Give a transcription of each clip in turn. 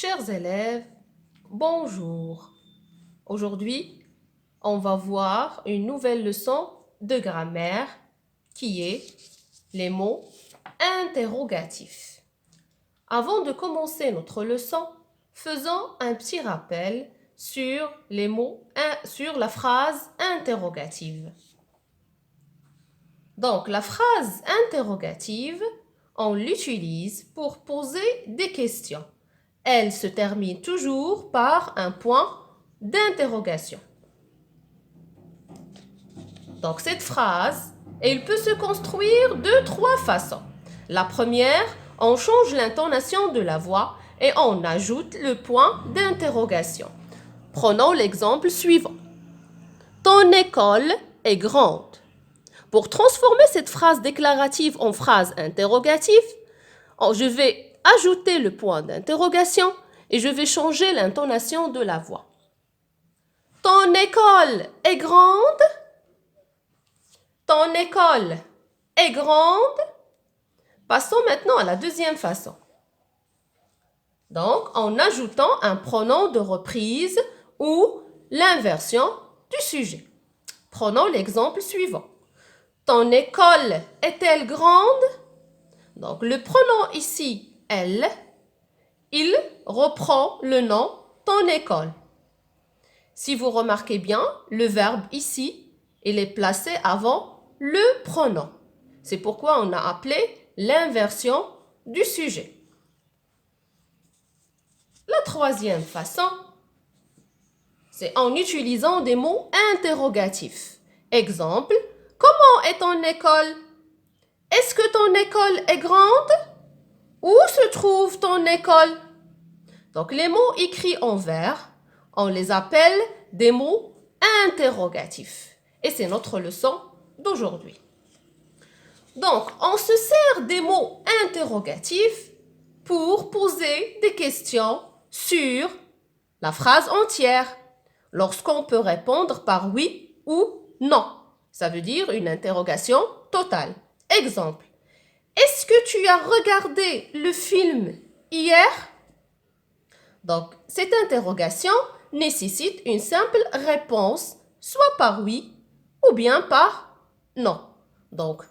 Chers élèves, bonjour. Aujourd'hui, on va voir une nouvelle leçon de grammaire qui est les mots interrogatifs. Avant de commencer notre leçon, faisons un petit rappel sur les mots, sur la phrase interrogative. Donc, la phrase interrogative, on l'utilise pour poser des questions. Elle se termine toujours par un point d'interrogation. Donc, cette phrase, elle peut se construire de trois façons. La première, on change l'intonation de la voix et on ajoute le point d'interrogation. Prenons l'exemple suivant. Ton école est grande. Pour transformer cette phrase déclarative en phrase interrogative, je vais ajouter le point d'interrogation et je vais changer l'intonation de la voix. Ton école est grande? Ton école est grande? Passons maintenant à la deuxième façon. Donc, en ajoutant un pronom de reprise ou l'inversion du sujet. Prenons l'exemple suivant. Ton école est-elle grande? Donc, le pronom ici, elle, il reprend le nom ton école. Si vous remarquez bien, le verbe ici, il est placé avant le pronom. C'est pourquoi on a appelé l'inversion du sujet. La troisième façon, c'est en utilisant des mots interrogatifs. Exemple, comment est ton école? Est-ce que ton école est grande? Où se trouve ton école? Donc, les mots écrits en vers, on les appelle des mots interrogatifs. Et c'est notre leçon d'aujourd'hui. Donc, on se sert des mots interrogatifs pour poser des questions sur la phrase entière, lorsqu'on peut répondre par oui ou non. Ça veut dire une interrogation totale. Exemple, est-ce que tu as regardé le film hier? Donc, cette interrogation nécessite une simple réponse, soit par oui ou bien par non. Donc,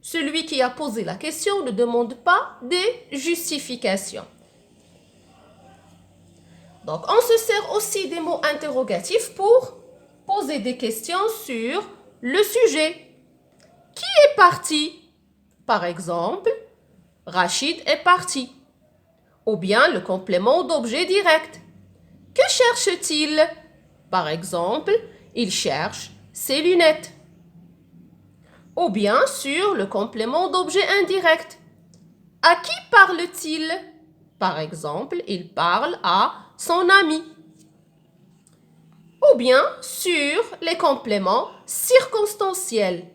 celui qui a posé la question ne demande pas des justifications. Donc, on se sert aussi des mots interrogatifs pour poser des questions sur le sujet. Qui est parti? Par exemple, Rachid est parti. Ou bien le complément d'objet direct. Que cherche-t-il? Par exemple, il cherche ses lunettes. Ou bien sur le complément d'objet indirect. À qui parle-t-il? Par exemple, il parle à son ami. Ou bien sur les compléments circonstanciels.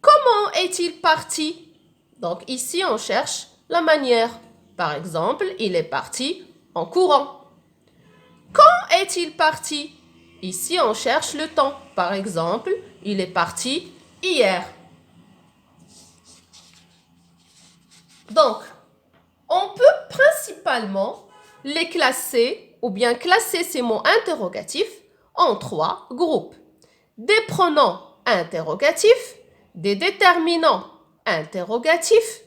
Comment est-il parti? Donc ici, on cherche la manière. Par exemple, il est parti en courant. Quand est-il parti? Ici, on cherche le temps. Par exemple, il est parti hier. Donc, on peut principalement les classer ou bien classer ces mots interrogatifs en trois groupes. Des pronoms interrogatifs, des déterminants interrogatifs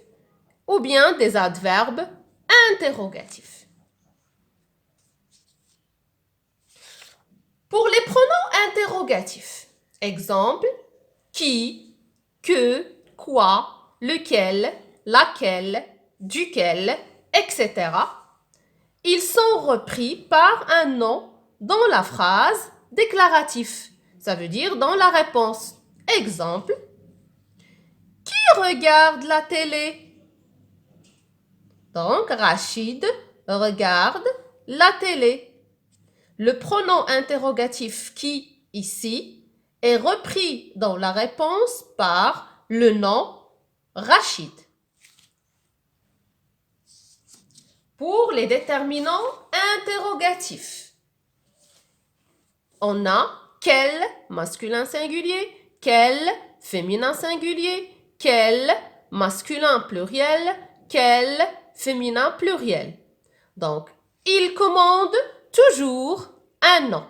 ou bien des adverbes interrogatifs. Pour les pronoms interrogatifs, exemple, qui, que, quoi, lequel, laquelle, duquel, etc. Ils sont repris par un nom dans la phrase déclarative. Ça veut dire dans la réponse. Exemple, qui regarde la télé? Donc, Rachid regarde la télé. Le pronom interrogatif qui, ici, est repris dans la réponse par le nom Rachid. Pour les déterminants interrogatifs, on a quel masculin singulier, quel féminin singulier, quel masculin pluriel, quel féminin pluriel. Donc, Il commande toujours un nom,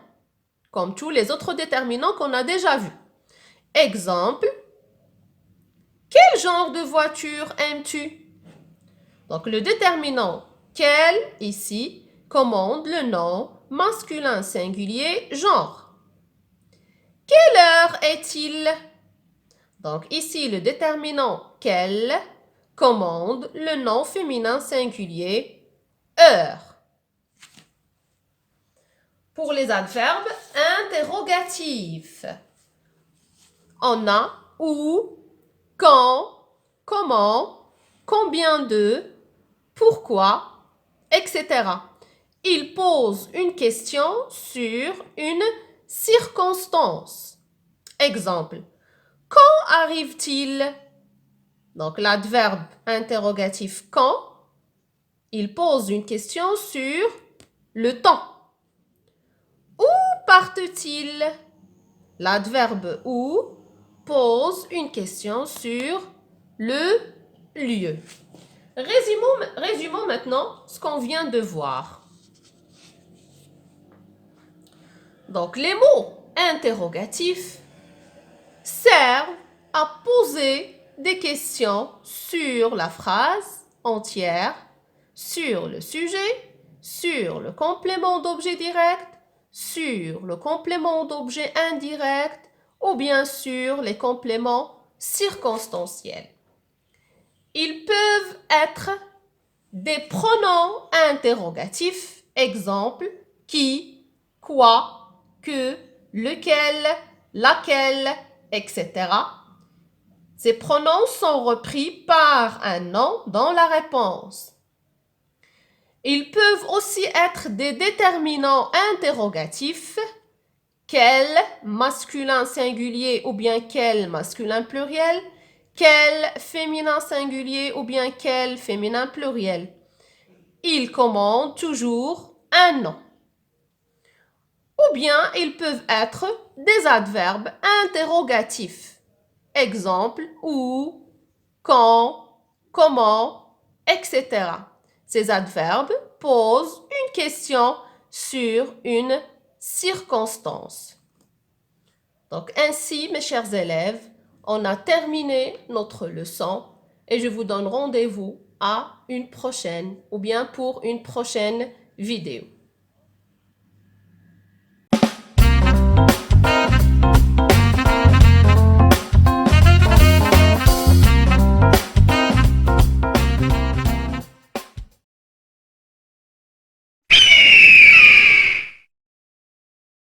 comme tous les autres déterminants qu'on a déjà vus. Exemple, quel genre de voiture aimes-tu? Donc, le déterminant quel, ici, commande le nom masculin singulier genre. Quelle heure est-il? Donc, ici, le déterminant quel commande le nom féminin singulier heure. Pour les adverbes interrogatifs, on a où, quand, comment, combien de, pourquoi, etc. Il pose une question sur une circonstance. Exemple, quand arrive-t-il? Donc l'adverbe interrogatif quand, il pose une question sur le temps. Où partent-ils? L'adverbe où pose une question sur le lieu. Résumons maintenant ce qu'on vient de voir. Donc, les mots interrogatifs servent à poser des questions sur la phrase entière, sur le sujet, sur le complément d'objet direct, sur le complément d'objet indirect ou bien sur les compléments circonstanciels. Ils peuvent être des pronoms interrogatifs, exemple qui, quoi, que, lequel, laquelle, etc. Ces pronoms sont repris par un nom dans la réponse. Ils peuvent aussi être des déterminants interrogatifs, quel masculin singulier ou bien quel masculin pluriel, quel féminin singulier ou bien quel féminin pluriel. Ils commandent toujours un nom. Ou bien ils peuvent être des adverbes interrogatifs. Exemple, où, quand, comment, etc. Ces adverbes posent une question sur une circonstance. Donc ainsi, mes chers élèves, on a terminé notre leçon et je vous donne rendez-vous à une prochaine ou bien pour une prochaine vidéo.